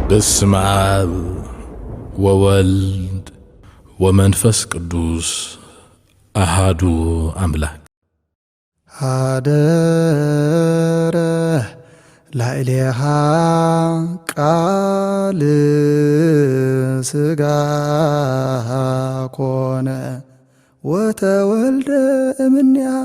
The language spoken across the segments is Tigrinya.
በስመ አብ ወወልድ ወመንፈስ ቅዱስ አሃዱ አምላክ። አደረ ላዕሌሃ ቃል ሥጋ ኮነ ወተወልደ እምኔሃ።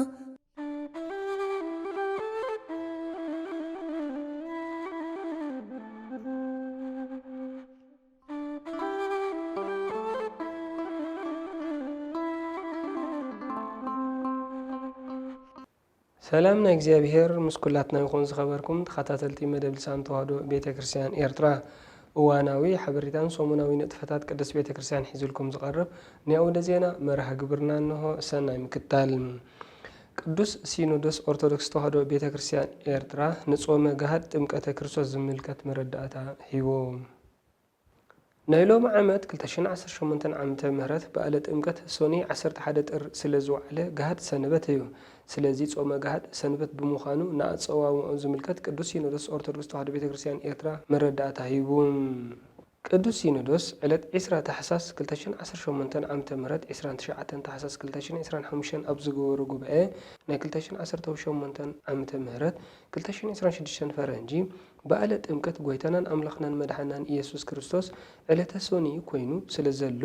ሰላምና እግዚአብሔር ምስኩላትና ይኹን ዝኸበርኩም ተኸታተልቲ መደብ ልሳን ተዋህዶ ቤተክርስቲያን ኤርትራ እዋናዊ ሓበሬታን ሰሙናዊ ንጥፈታት ቅዱስ ቤተክርስቲያን ሒዙልኩም ዝቐርብ ናይ ኣውደ ዜና መርሃ ግብርና እንሆ። ሰናይ ምክታል። ቅዱስ ሲኖዶስ ኦርቶዶክስ ተዋህዶ ቤተክርስቲያን ኤርትራ ንጾመ ገሃድ ጥምቀተ ክርስቶስ ዝምልከት መረዳእታ ሂቦ። ናይ ሎሚ ዓመት 2018 ዓመተ ምህረት በዓለ ጥምቀት ሶኒ 11 ጥር ስለ ዝወዓለ ገሃድ ሰንበት እዩ። ስለዚ ጾመ ገሃድ ሰንበት ብምዃኑ ንኣፀዋውኦ ዝምልከት ቅዱስ ሲኖዶስ ኦርቶዶክስ ተዋህዶ ቤተክርስቲያን ኤርትራ መረዳእታ ሂቡ። ቅዱስ ሲኖዶስ ዕለት 20 ታሕሳስ 2018 ዓመተ ምህረት 29 ታሕሳስ 2025 ኣብ ዝገበሮ ጉባኤ ናይ 2018 ዓመተ ምህረት 2026 ፈረንጂ በዓለ ጥምቀት ጎይታናን ኣምላኽናን መድሓናን ኢየሱስ ክርስቶስ ዕለተ ሶኒ ኮይኑ ስለ ዘሎ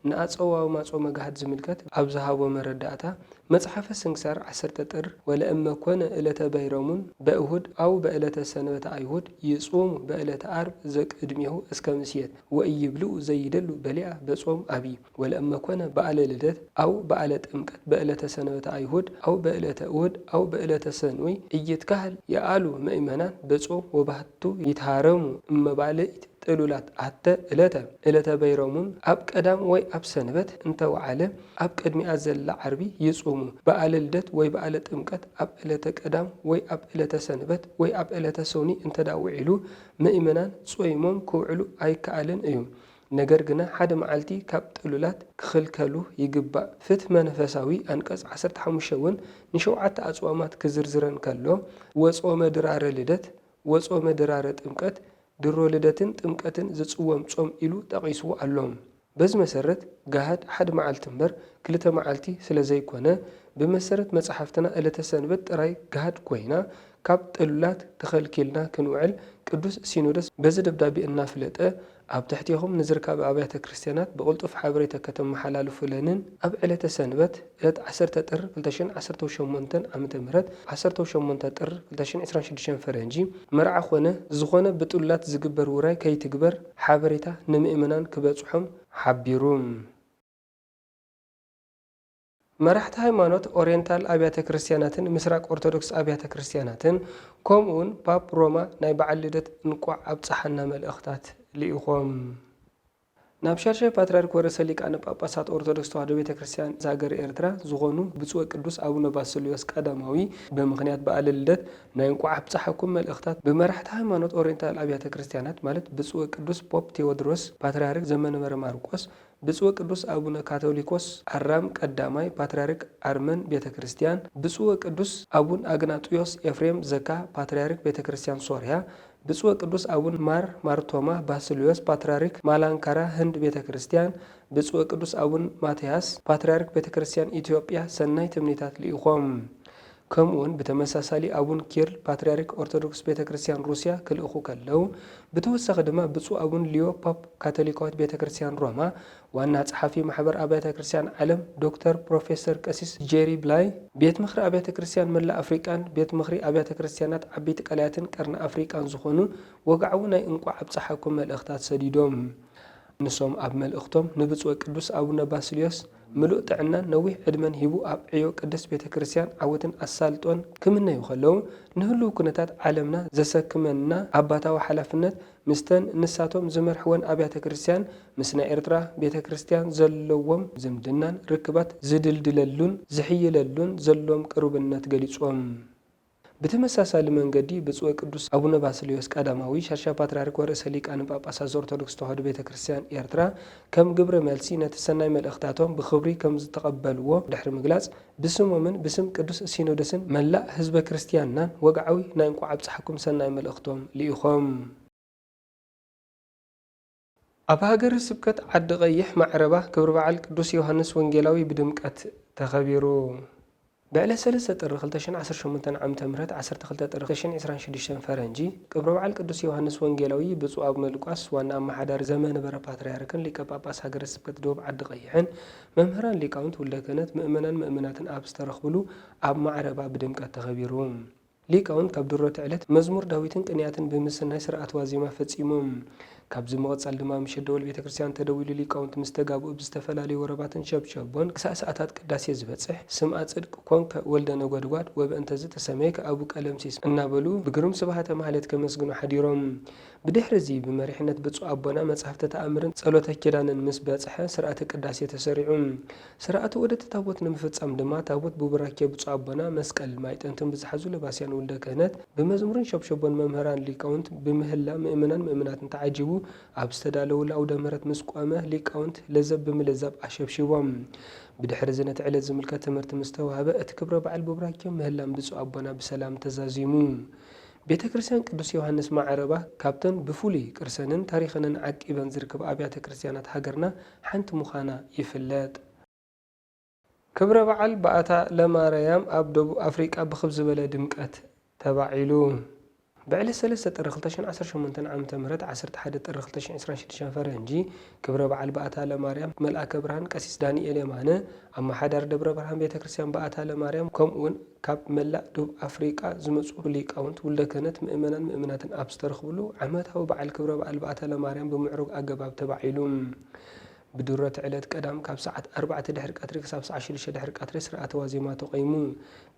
ንኣፀዋውማ ጾመ ገሃድ ዝምልከት ኣብ ዝሃቦ መረዳእታ መጽሓፈ ስንክሳር 10 ጥር ወለእመ ኮነ ዕለተ በይሮሙን በእሁድ ኣው በዕለተ ሰንበተ ኣይሁድ ይጾሙ በዕለተ ዓርብ ዘቅድሚሁ እስከ ምስየት ወኢይብልዑ ዘይደሉ በሊኣ በጾም ኣብይ ወለእመ ኮነ በዓለ ልደት ኣው በዓለ ጥምቀት በዕለተ ሰንበተ ኣይሁድ ኣው በዕለተ እሁድ ኣው በዕለተ ሰንወይ እይትካህል የኣሉ ምእመናን በጾም ወባህቱ ይትሃረሙ እመባልእት ጥሉላት ኣተ ዕለተ በይሮሙን ኣብ ቀዳም ወይ ኣብ ሰንበት እንተወዓለ ኣብ ቅድሚኣ ዘላ ዓርቢ ይጾሙ። በዓለ ልደት ወይ በዓለ ጥምቀት ኣብ ዕለተ ቀዳም ወይ ኣብ ዕለተ ሰንበት ወይ ኣብ ዕለተ ሰውኒ እንተዳውዒሉ ምእመናን ጾይሞም ክውዕሉ ኣይከኣልን እዩ። ነገር ግና ሓደ መዓልቲ ካብ ጥሉላት ክኽልከሉ ይግባእ። ፍትሕ መንፈሳዊ አንቀጽ 15 እውን ንሸውዓተ ኣጽዋማት ክዝርዝረን ከሎ ወጾመ ድራረ ልደት፣ ወጾመ ድራረ ጥምቀት፣ ድሮ ልደትን ጥምቀትን ዝጽወም ጾም ኢሉ ጠቒስዎ ኣሎም። በዚ መሰረት ገሃድ ሓደ መዓልቲ እምበር ክልተ መዓልቲ ስለ ዘይኮነ ብመሰረት መጽሓፍትና ዕለተ ሰንበት ጥራይ ገሃድ ኮይና ካብ ጥሉላት ተኸልኪልና ክንውዕል ቅዱስ ሲኖዶስ በዚ ደብዳቤ እናፍለጠ ኣብ ትሕቲኹም ንዝርከብ ኣብያተ ክርስቲያናት ብቕልጡፍ ሓበሬታ ከተመሓላልፉለንን ኣብ ዕለተ ሰንበት ዕለት 10 ጥር 2018 ዓመተ ምህረት 18 ጥር 2026 ፈረንጂ መርዓ ኾነ ዝኾነ ብጥሉላት ዝግበር ውራይ ከይትግበር ሓበሬታ ንምእመናን ክበጽሖም ሓቢሩ። መራሕቲ ሃይማኖት ኦሪየንታል ኣብያተ ክርስቲያናትን ምስራቅ ኦርቶዶክስ ኣብያተ ክርስቲያናትን ከምኡውን ፓፕ ሮማ ናይ በዓል ልደት እንቋዕ ኣብፀሓና መልእኽታት ልኢኾም። ናብ ሻርሻይ ፓትርያርክ ወረሰ ሊቃነ ጳጳሳት ኦርቶዶክስ ተዋህዶ ቤተክርስቲያን ሃገር ኤርትራ ዝኾኑ ብፁዕ ቅዱስ ኣቡነ ባስልዮስ ቀዳማዊ ብምኽንያት በዓለ ልደት ናይ እንቋዕ ኣብፀሓኩም መልእኽታት ብመራሕቲ ሃይማኖት ኦሪየንታል ኣብያተ ክርስቲያናት ማለት ብፁዕ ቅዱስ ፖፕ ቴዎድሮስ ፓትርያርክ ዘመንበረ ማርቆስ፣ ብፁዕ ቅዱስ አቡነ ካቶሊኮስ አራም ቀዳማይ ፓትርያርክ አርመን ቤተክርስቲያን፣ ብፁዕ ቅዱስ አቡነ አግናጥዮስ ኤፍሬም ዘካ ፓትርያርክ ቤተክርስቲያን ሶርያ፣ ብፁዕ ቅዱስ አቡነ ማርቶማ ባስልዮስ ፓትርያርክ ማላንካራ ህንድ ቤተክርስቲያን፣ ብፁዕ ቅዱስ አቡነ ማትያስ ፓትርያርክ ቤተክርስቲያን ኢትዮጵያ ሰናይ ትምኒታት ልኢኾም። ከምኡውን ብተመሳሳሊ አቡነ ኪርል ፓትርያርክ ኦርቶዶክስ ቤተክርስቲያን ሩስያ ክልእኹ ከለው ብተወሳኺ ድማ ብፁዕ አቡነ ሊዮ ፓፕ ካቶሊካዊት ቤተክርስቲያን ሮማ ዋና ጸሓፊ ማሕበር ኣብያተ ክርስቲያን ዓለም ዶክተር ፕሮፌሰር ቀሲስ ጄሪ ብላይ ቤት ምኽሪ ኣብያተ ክርስቲያን መላእ ኣፍሪቃን ቤት ምኽሪ ኣብያተ ክርስቲያናት ዓበይቲ ቀላያትን ቀርኒ ኣፍሪቃን ዝኾኑ ወግዓዊ ናይ እንቋዕ ኣብፀሓኩም መልእኽታት ሰዲዶም። ንሶም ኣብ መልእኽቶም ንብፁዕ ቅዱስ አቡነ ባስልዮስ ምሉእ ጥዕናን ነዊሕ ዕድመን ሂቡ ኣብ ዕዮ ቅድስት ቤተክርስቲያን ዓወትን ኣሳልጦን ክምነዩ ከለዉ ንህልው ኩነታት ዓለምና ዘሰክመና ኣባታዊ ሓላፍነት ምስተን ንሳቶም ዝመርሕወን ኣብያተ ክርስቲያን ምስ ናይ ኤርትራ ቤተክርስቲያን ዘለዎም ዝምድናን ርክባት ዝድልድለሉን ዝሕይለሉን ዘሎም ቅርብነት ገሊጾም። بتمساسال منجدي بسوء قدوس أبونا باسليوس قداماوي شرشا باتريرك ورئيس ሊቃነ ጳጳሳት ኦርቶዶክስ ተዋህዶ ቤተክርስቲያን ኤርትራ ከም ግብረ መልሲ ነቲ ሰናይ መልእኽታቶም ብኽብሪ ከም ዝተቀበልዎ ድሕሪ ምግላጽ ብስሞምን ብስም ቅዱስ ሲኖዶስን መላእ ህዝበ ክርስቲያንና ወግዓዊ ናይ እንቋዕ ኣብጽሕኩም ሰናይ መልእኽቶም ልኢኾም ኣብ ሃገረ ስብከት ዓዲ ቀይሕ ማዕረባ ክብረ በዓል ቅዱስ ዮሐንስ ወንጌላዊ ብድምቀት ተኸቢሩ። በዕለ 3 ጥሪ 2018 ዓ.ም 12 ጥሪ 2026 ፈረንጂ ክብረ በዓል ቅዱስ ዮሐንስ ወንጌላዊ ብፁዕ አቡነ ሉቃስ ዋና አማሓዳሪ ዘመንበረ ፓትርያርክን ሊቀ ጳጳስ ሃገረ ስብከት ደቡብ ዓዲ ቀይሕን መምህራን ሊቃውንት ወልደ ክህነት ምእመናትን ኣብ ዝተረኽብሉ ኣብ ማዕረባ ብድምቀት ተኸቢሩ። ሊቃውንት ካብ ድሮት ዕለት መዝሙር ዳዊትን ቅንያትን ብምስናይ ስርዓት ዋዜማ ፈጺሞም ካብዚ መቐጻል ድማ ምሸት ደወል ቤተክርስትያን ተደዊሉ ሊቃውንት ምስ ተጋብኡ ብዝተፈላለዩ ወረባትን ሸብሸቦን ክሳብ ሰዓታት ቅዳሴ ዝበጽሕ ስምዐ ጽድቅ ኮንከ ወልደ ነጎድጓድ ወበእንተዝ ተሰመይከ አቡ ቀለምሲስ እናበሉ ብግሩም ስብሃተ ማህሌት ከመስግኑ ሓዲሮም። ብድሕሪ እዚ ብመሪሕነት ብፁዕ ኣቦና መጽሓፍተ ተኣምርን ጸሎተ ኪዳንን ምስ በጽሐ ስርዓተ ቅዳሴ ተሰሪዑ። ስርዓተ ወደተ ታቦት ንምፍጻም ድማ ታቦት ብቡራኬ ብፁዕ ኣቦና መስቀል ማይጠንትን ብዝሓዙ ለባስያን ወልደ ክህነት ብመዝሙርን ሸብሸቦን መምህራን ሊቃውንት ብምህላ ምእመናትን ተዓጂቡ ኣብ ዝተዳለውሉ ኣውደ ምሕረት ምስ ቆመ ሊቃውንት ለዘብ ብምልዛብ ኣሸብሽቦም። ብድሕሪ እዚ ነቲ ዕለት ዝምልከት ትምህርቲ ምስ ተዋህበ እቲ ክብረ በዓል ብቡራኬ ምህላም ብፁዕ ኣቦና ብሰላም ተዛዚሙ። ቤተ ክርስቲያን ቅዱስ ዮሐንስ ማዕረባ ካብተን ብፍሉይ ቅርሰንን ታሪኽንን ዓቂበን ዝርከብ ኣብያተ ክርስቲያናት ሃገርና ሓንቲ ምዃና ይፍለጥ። ክብረ በዓል በዓታ ለማርያም ኣብ ደቡብ ኣፍሪቃ ብኽብ ዝበለ ድምቀት ተባዒሉ። በዕለ 3 ጥሪ 2018 ዓ.ም 11 ጥሪ 2026 ፈረንጂ ክብረ በዓል በዓታ ለማርያም መልአከ ብርሃን ቀሲስ ዳንኤል የማነ ኣማሓዳሪ ደብረ ብርሃን ቤተ ክርስቲያን በዓታ ለማርያም ከምኡውን ካብ መላእ ደቡብ ኣፍሪቃ ዝመፁ ሊቃውንት ወልደ ክህነት ምእመናትን ኣብ ዝተረኽብሉ ዓመታዊ በዓል ክብረ በዓል በዓታ ለማርያም ብምዕሩግ ኣገባብ ተባዒሉ። بدورة علت قدام كاب ساعة 4 دحر قطري كساب ساعة 6 دحر قطري سرعة وازيما تقيمو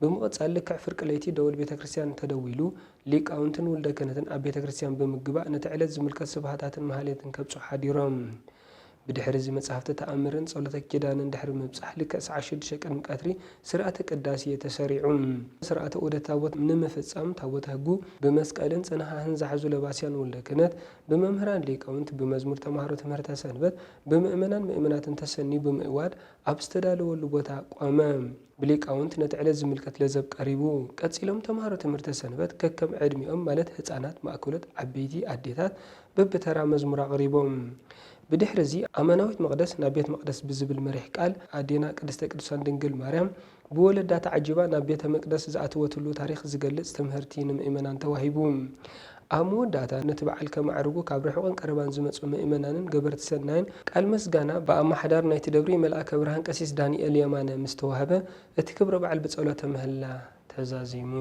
بمقصال لك فرق ليتي دول بيت كريستيان تدويلو ሊቃውንትን ወልደ ክህነትን ኣብ ቤተ ክርስቲያን ብምግባእ ነቲ ዕለት ዝምልከት ስብሃታትን ማህሌትን ከብጽሑ ሓዲሮም። ብድሕሪ እዚ መጽሓፍቲ ተኣምርን ጸሎተ ኪዳንን ድሕሪ ምብጻሕ ልክዕ ሰዓት 6 ቅድሚ ቀትሪ ስርዓተ ቅዳሴ ተሰሪዑ። ስርዓተ ዑደት ታቦት ንምፍጻም ታቦተ ሕጉ ብመስቀልን ጽንሓህን ዝሓዙ ለባስያን ወልደ ክህነት ብመምህራን ሊቃውንት ብመዝሙር ተማሃሮ ትምህርተ ሰንበት ብምእመናትን ተሰኒ ብምእዋድ ኣብ ዝተዳለወሉ ቦታ ቆመ። ብሊቃውንት ነቲ ዕለት ዝምልከት ለዘብ ቀሪቡ። ቀጺሎም ተማሃሮ ትምህርተ ሰንበት ከከም ዕድሚኦም ማለት ህፃናት፣ ማእከሎት፣ ዓበይቲ ኣዴታት በብተራ መዝሙር ኣቕሪቦም። ብድሕሪ እዚ ኣመናዊት መቅደስ ናብ ቤተ መቅደስ ብዝብል መሪሕ ቃል ኣዴና ቅድስተ ቅዱሳን ድንግል ማርያም ብወለዳ ተዓጂባ ናብ ቤተ መቅደስ ዝኣተወትሉ ታሪክ ዝገልጽ ትምህርቲ ንምእመናን ተዋሂቡ። ኣብ መወዳእታ ነቲ በዓል ከማዕርጉ ካብ ርሑቕን ቀረባን ዝመፁ ምእመናንን ገበርቲ ሰናይን ቃል መስጋና ብኣማሓዳር ናይቲ ደብሪ መልአከ ብርሃን ቀሲስ ዳንኤል የማነ ምስ ተዋህበ እቲ ክብረ በዓል ብጸሎተ ምህላ ተዛዚሙ።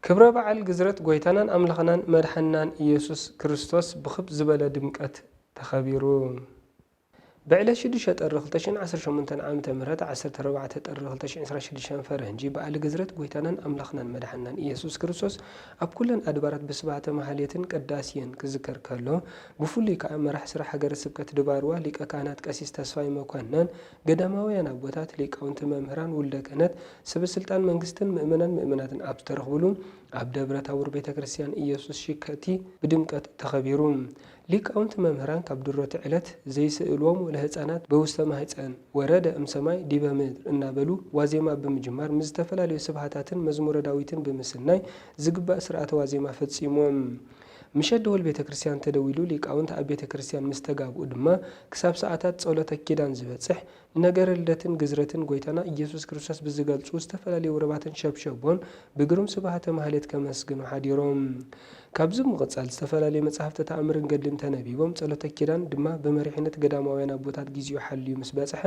ክብረ በዓል ግዝረት ጎይታናን ኣምላኽናን መድሓናን ኢየሱስ ክርስቶስ ብኽብ ዝበለ ድምቀት ተኸቢሩ። በዕለ 6 ጥሪ 2018 ዓ.ም 14 ጥሪ 2026 ፈረንጂ በዓል ግዝረት ጎይታናን ኣምላኽናን መድሓናን ኢየሱስ ክርስቶስ ኣብ ኩለን ኣድባራት ብስብሃተ ማህሌትን ቅዳሴን ክዝከር ከሎ ብፍሉይ ከዓ መራሒ ስራሕ ሃገረ ስብከት ድባርዋ ሊቀ ካህናት ቀሲስ ተስፋይ መኮነን ገዳማውያን ኣቦታት ሊቃውንቲ መምህራን ወልደ ክህነት ሰበስልጣን መንግስትን ምእመናትን ኣብ ዝተረኽብሉ ኣብ ደብረ ታቦር ቤተ ክርስቲያን ኢየሱስ ሽከቲ ብድምቀት ተኸቢሩ። ሊቃውንቲ መምህራን ካብ ድሮት ዕለት ዘይስእልዎም ለህፃናት በውስተ ማህፀን ወረደ እምሰማይ ዲበ ምድር እናበሉ ዋዜማ ብምጅማር ምዝተፈላለዩ ስብሃታትን መዝሙረ ዳዊትን ብምስናይ ዝግባእ ስርዓተ ዋዜማ ፈጺሞም። ምሸት ደወል ቤተ ክርስቲያን ተደዊሉ ሊቃውንት ኣብ ቤተ ክርስቲያን ምስ ተጋብኡ ድማ ክሳብ ሰዓታት ጸሎተ ኪዳን ዝበጽሕ ነገረ ልደትን ግዝረትን ጎይታና ኢየሱስ ክርስቶስ ብዝገልጹ ዝተፈላለዩ ወረባትን ሸብሸቦን ብግሩም ስብሃተ ማህሌት ከመስግኑ ሓዲሮም። ካብዚ ምቕጻል ዝተፈላለዩ መጽሓፍቲ ተኣምርን ገድልን ተነቢቦም ጸሎተ ኪዳን ድማ በመሪሕነት ገዳማውያን ኣቦታት ግዚኡ ሓልዩ ምስ በጽሐ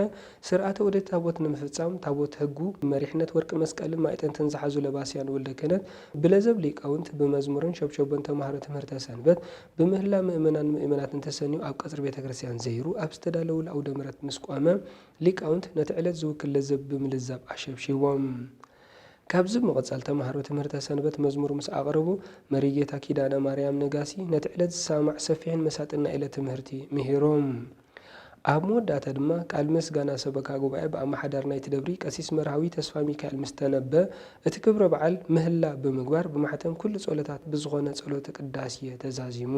ስርዓተ ዑደት ታቦት ንምፍጻም ታቦት ሕጉ መሪሕነት ወርቂ መስቀልን ማዕጠንትን ዝሓዙ ለባስያን ወልደ ክህነት ብለዘብ ሊቃውንት ብመዝሙርን ሸብሸቦን ተማሃሮ ትምህርተ ሰንበት ብምህላ ምእመናትን ተሰኒዩ ኣብ ቀጽሪ ቤተ ክርስቲያን ዘይሩ ኣብ ዝተዳለውሉ ኣውደ ምሕረት ምስ ቆመ ሊቃውንት ነቲ ዕለት ዝውክል ለዘብ ብምልዛብ ኣሸብሺቦም። ካብዚ መቐጻል ተማሃሮ ትምህርተ ሰንበት መዝሙር ምስ ኣቕረቡ መሪጌታ ኪዳነ ማርያም ነጋሲ ነቲ ዕለት ዝሰማዕ ሰፊሕን መሳጥን ናይ ዕለት ትምህርቲ ምሂሮም። ኣብ መወዳእታ ድማ ቃል ምስጋና ሰበካ ጉባኤ ብኣማሓዳር ናይቲ ደብሪ ቀሲስ መርሃዊ ተስፋ ሚካኤል ምስ ተነበ እቲ ክብረ በዓል ምህላ ብምግባር ብማሕተም ኩሉ ጸሎታት ብዝኾነ ጸሎተ ቅዳሴ ተዛዚሙ።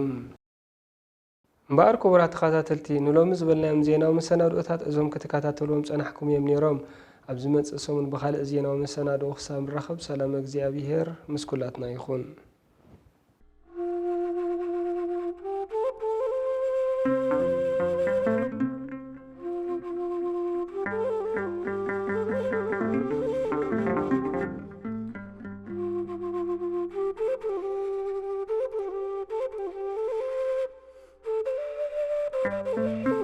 እምበኣር ክቡራት ተኸታተልቲ ንሎሚ ዝበልናዮም ዜናዊ መሰናዶታት እዞም ክትከታተልዎም ጸናሕኩም እዮም ነይሮም። ኣብ ዝመጽእ ሰሙን ብኻልእ ዜናዊ መሰናድኦ ክሳብ ንራኸብ ሰላም እግዚአብሔር ምስኩላትና ይኹን። you.